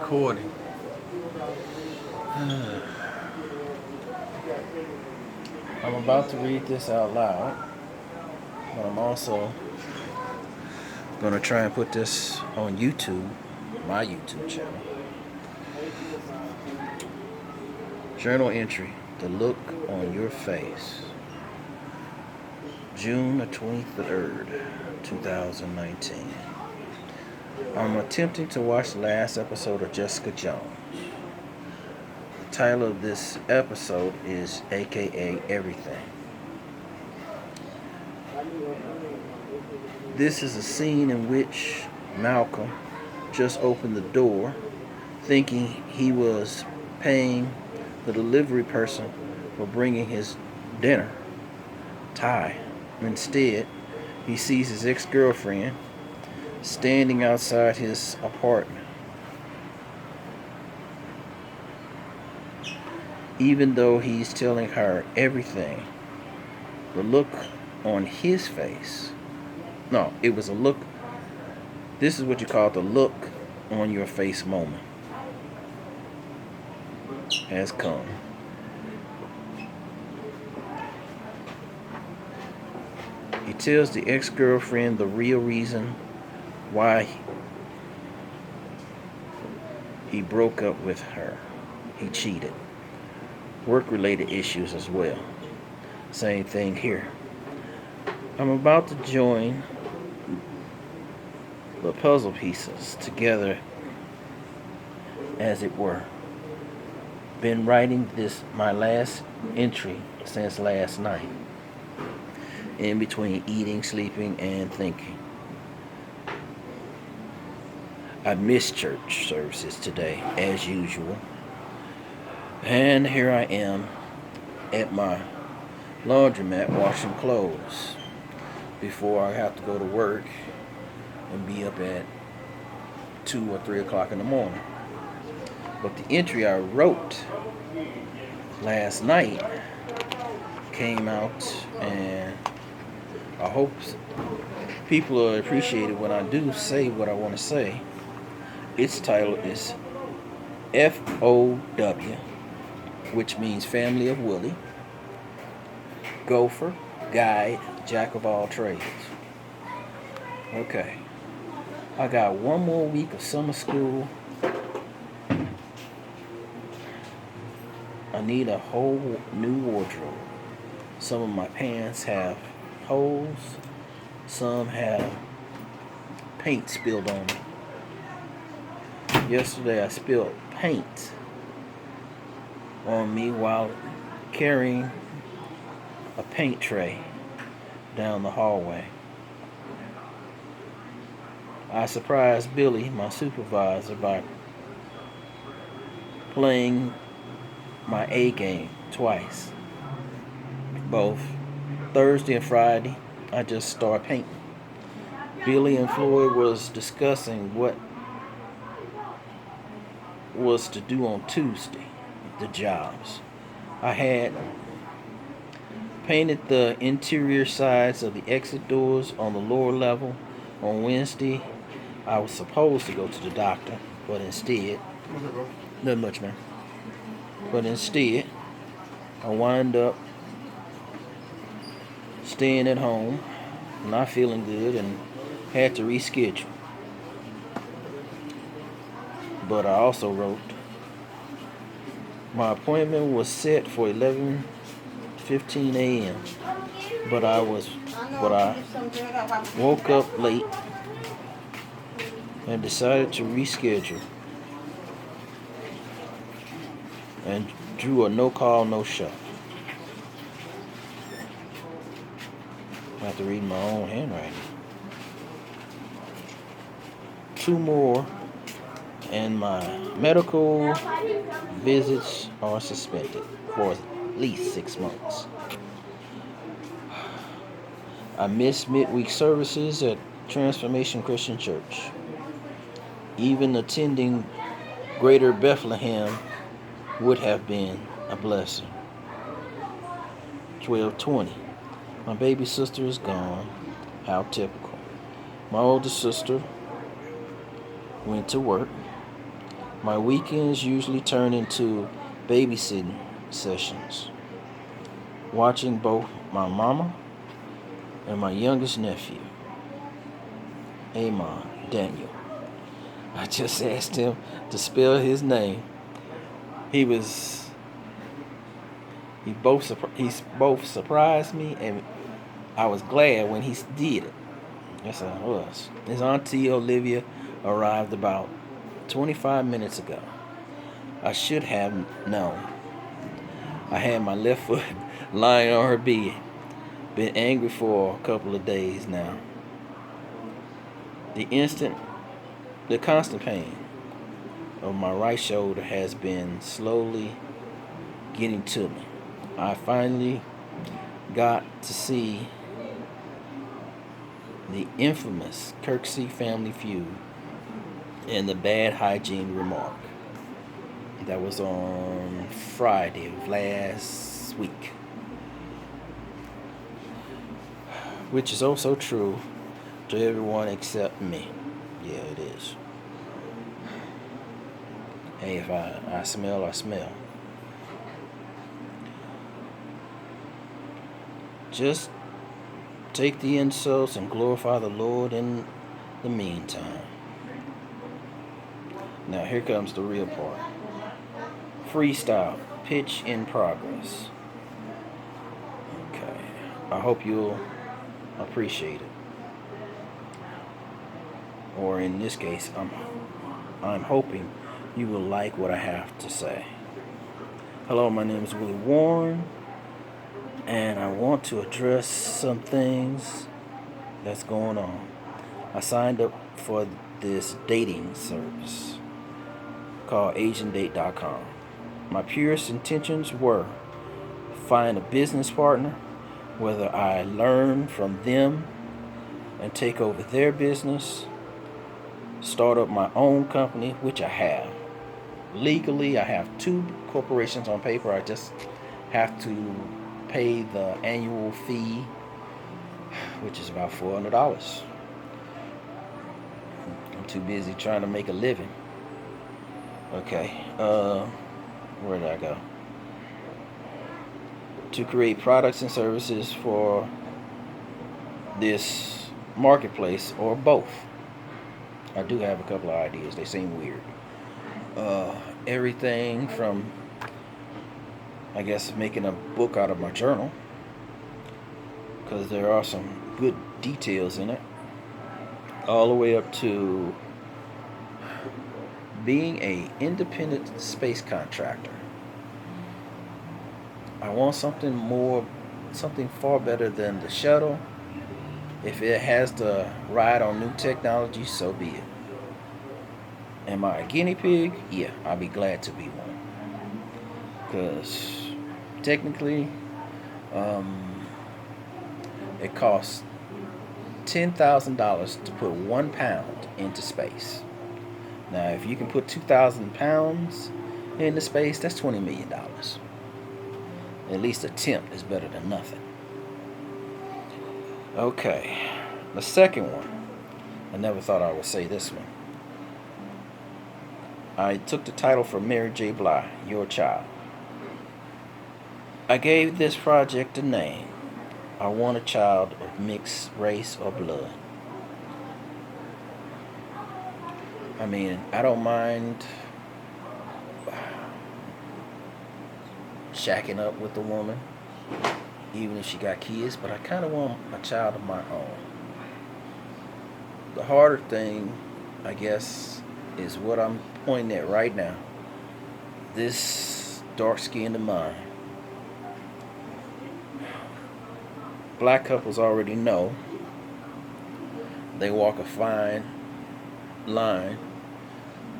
recording. I'm about to read this out loud, but I'm also going to try and put this on YouTube, my YouTube channel. Journal entry, the look on your face. June the 23rd, 2019. I'm attempting to watch the last episode of Jessica Jones. The title of this episode is AKA Everything. This is a scene in which Malcolm just opened the door thinking he was paying the delivery person for bringing his dinner, Ty. Instead, he sees his ex-girlfriend standing outside his apartment. Even though he's telling her everything, the look on his face, no, it was a look, this is what you call the look on your face moment, has come. He tells the ex-girlfriend the real reason why he broke up with her. He cheated. Work-related issues as well. Same thing here. I'm about to join the puzzle pieces together, as it were. Been writing this, my last entry, since last night. In between eating, sleeping, and thinking. I missed church services today, as usual. And here I am at my laundromat washing clothes before I have to go to work and be up at 2 or 3 o'clock in the morning. But the entry I wrote last night came out, and I hope people will appreciate it when I do say what I want to say. Its title is FOW, which means Family of Willie, Gopher, Guide, Jack of all trades. Okay. I got one more week of summer school. I need a whole new wardrobe. Some of my pants have holes. Some have paint spilled on them. Yesterday I spilled paint on me while carrying a paint tray down the hallway. I surprised Billy, my supervisor, by playing my A game twice. Both Thursday and Friday, I just started painting. Billy and Floyd was discussing what was to do on Tuesday, the jobs. I had painted the interior sides of the exit doors on the lower level. On Wednesday, I was supposed to go to the doctor, but instead, not much, man. But instead, I wound up staying at home, not feeling good, and had to reschedule. But I also wrote, my appointment was set for 11:15 a.m. But I woke up late and decided to reschedule and drew a no call, no show. I have to read my own handwriting. 2 more and my medical visits are suspended for at least 6 months. I missed midweek services at Transformation Christian Church. Even attending Greater Bethlehem would have been a blessing. 12:20. My baby sister is gone. How typical. My older sister went to work. My weekends usually turn into babysitting sessions, watching both my mama and my youngest nephew, Amon Daniel. I just asked him to spell his name. He was he both surprised me, and I was glad when he did it. Yes, I was. His auntie Olivia arrived about 25 minutes ago. I should have known. I had my left foot lying on her bed. Been angry for a couple of days now. The instant, the constant pain of my right shoulder has been slowly getting to me. I finally got to see the infamous Kirksey family feud and the bad hygiene remark. That was on Friday of last week. Which is also true to everyone except me. Yeah, it is. Hey, if I smell, I smell. Just take the insults and glorify the Lord in the meantime. Now, here comes the real part. Freestyle, pitch in progress. Okay. I hope you'll appreciate it. Or in this case, I'm hoping you will like what I have to say. Hello, my name is Willie Warren, and I want to address some things that's going on. I signed up for this dating service called AsianDate.com. My purest intentions were find a business partner, whether I learn from them and take over their business, start up my own company, which I have. Legally, I have 2 corporations on paper. I just have to pay the annual fee, which is about $400. I'm too busy trying to make a living. Okay, where did I go? To create products and services for this marketplace, or both. I do have a couple of ideas. They seem weird. Everything from, I guess, making a book out of my journal, because there are some good details in it, all the way up to being a independent space contractor. I want something far better than the shuttle. If it has to ride on new technology, so be it. Am I a guinea pig? Yeah, I'll be glad to be one. Because technically, it costs $10,000 to put 1 pound into space. Now, if you can put 2,000 pounds into space, that's $20 million. At least attempt is better than nothing. Okay, the second one. I never thought I would say this one. I took the title from Mary J. Blige, Your Child. I gave this project a name. I want a child of mixed race or blood. I mean, I don't mind shacking up with a woman, even if she got kids, but I kind of want a child of my own. The harder thing, I guess, is what I'm pointing at right now. This dark skin of mine. Black couples already know they walk a fine line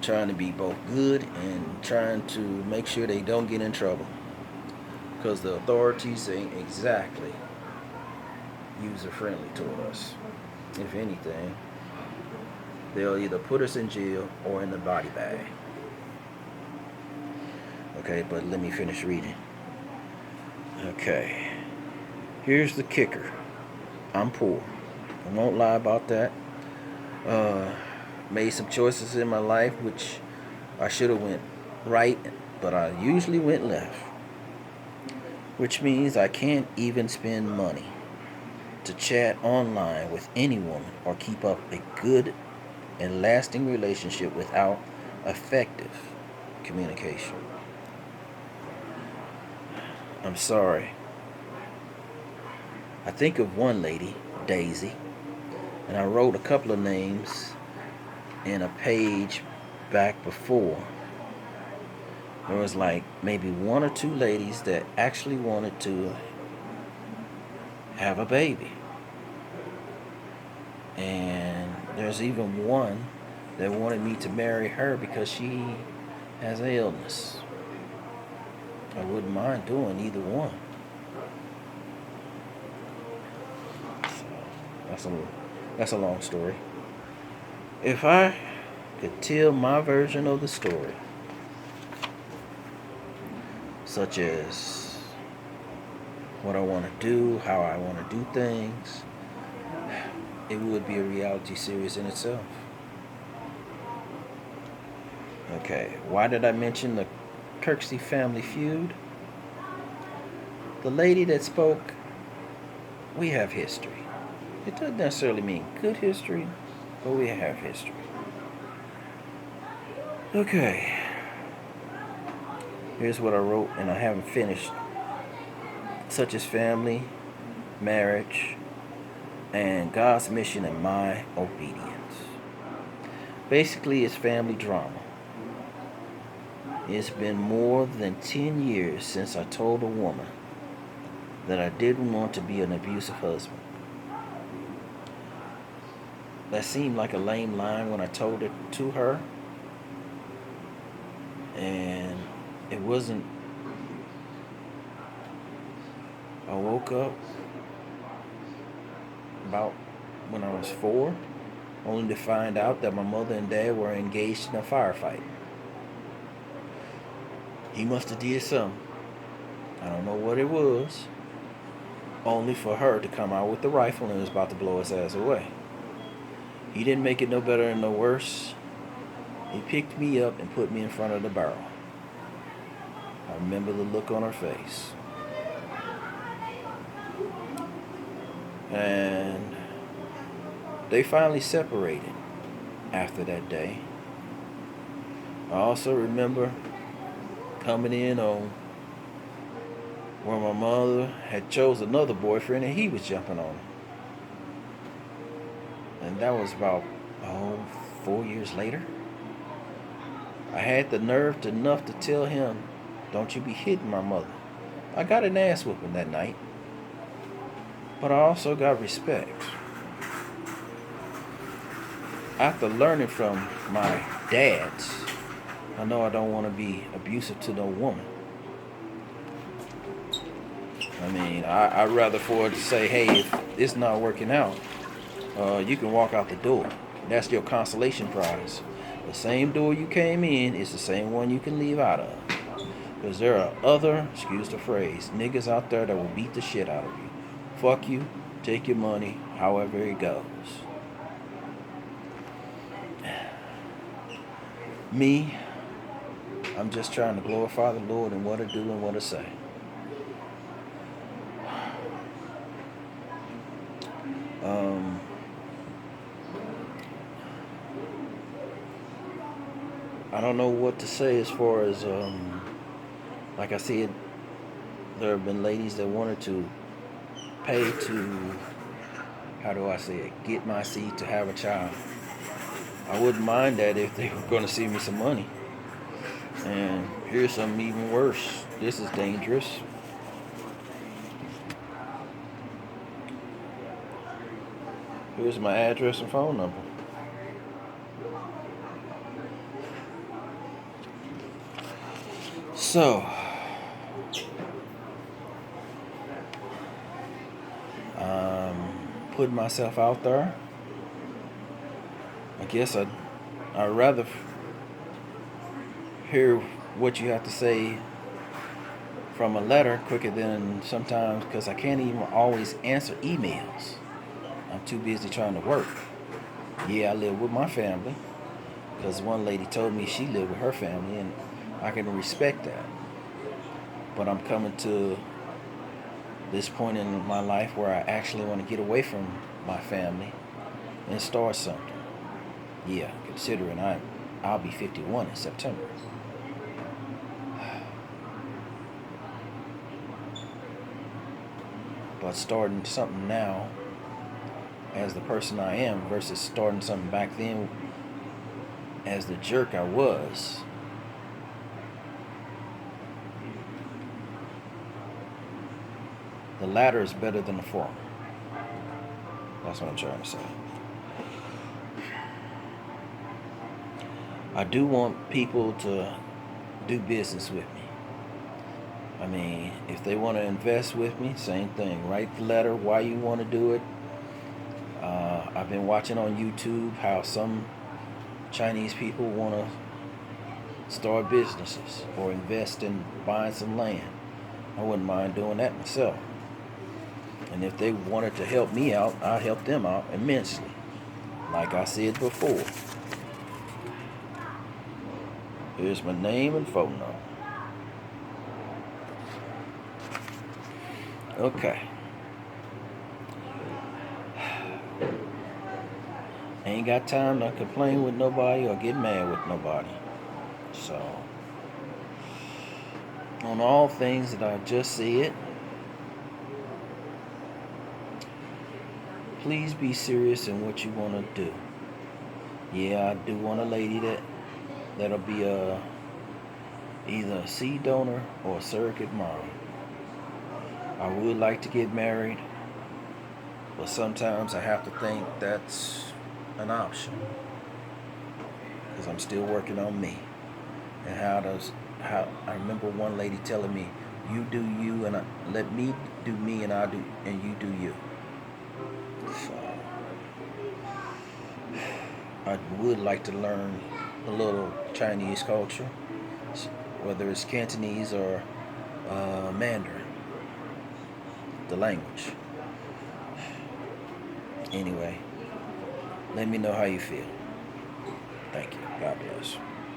trying to be both good and trying to make sure they don't get in trouble, because the authorities ain't exactly user friendly toward us. If anything, they'll either put us in jail or in the body bag. Okay, but let me finish reading. Okay, here's the kicker. I'm poor. I won't lie about that. Made some choices in my life which I should have went right, but I usually went left, which means I can't even spend money to chat online with any woman or keep up a good and lasting relationship without effective communication. I'm sorry. I think of one lady, Daisy, and I wrote a couple of names in a page back before. There was like maybe one or two ladies that actually wanted to have a baby. And there's even one that wanted me to marry her because she has an illness. I wouldn't mind doing either one. So that's a long story. If I could tell my version of the story, such as what I want to do, how I want to do things, it would be a reality series in itself. Okay, why did I mention the Kirksey family feud? The lady that spoke, we have history. It doesn't necessarily mean good history, but we have history. Okay, here's what I wrote, and I haven't finished, such as family, marriage, and God's mission and my obedience. Basically, it's family drama. It's been more than 10 years since I told a woman that I didn't want to be an abusive husband. That seemed like a lame line when I told it to her. And it wasn't. I woke up about when I was 4, only to find out that my mother and dad were engaged in a firefight. He must have did something. I don't know what it was. Only for her to come out with the rifle and was about to blow his ass away. He didn't make it no better and no worse. He picked me up and put me in front of the barrel. I remember the look on her face. And they finally separated after that day. I also remember coming in on where my mother had chose another boyfriend and he was jumping on her. And that was about 4 years later. I had the nerve enough to tell him, "Don't you be hitting my mother." I got an ass whooping that night, but I also got respect. After learning from my dads, I know I don't want to be abusive to no woman. I mean, I'd rather for her to say, "Hey, if it's not working out, you can walk out the door." That's your consolation prize. The same door you came in is the same one you can leave out of. Because there are other, excuse the phrase, niggas out there that will beat the shit out of you. Fuck you, take your money, however it goes. Me, I'm just trying to glorify the Lord in what to do and what to say. I don't know what to say as far as, like I said, there have been ladies that wanted to pay to, how do I say it, get my seed to have a child. I wouldn't mind that if they were going to see me some money. And here's something even worse. This is dangerous. Here's my address and phone number. So, putting myself out there. I guess I'd rather hear what you have to say from a letter quicker than sometimes, because I can't even always answer emails. I'm too busy trying to work. Yeah, I live with my family, Because one lady told me she lived with her family, and I can respect that. But I'm coming to this point in my life where I actually want to get away from my family and start something. Yeah, considering I'll be 51 in September. But starting something now as the person I am versus starting something back then as the jerk I was. The latter is better than the former. That's what I'm trying to say. I do want people to do business with me. I mean, if they want to invest with me, same thing. Write the letter, why you want to do it. I've been watching on YouTube how some Chinese people want to start businesses or invest in buying some land. I wouldn't mind doing that myself. And if they wanted to help me out, I'd help them out immensely. Like I said before. Here's my name and phone number. Okay. Ain't got time to complain with nobody or get mad with nobody. So, on all things that I just said, please be serious in what you want to do. Yeah, I do want a lady that'll be either a seed donor or a surrogate mom. I would like to get married, but sometimes I have to think that's an option because I'm still working on me. And how I remember one lady telling me, "You do you, and let me do me, and you do you." So I would like to learn a little Chinese culture, whether it's Cantonese or Mandarin, the language. Anyway, let me know how you feel. Thank you. God bless.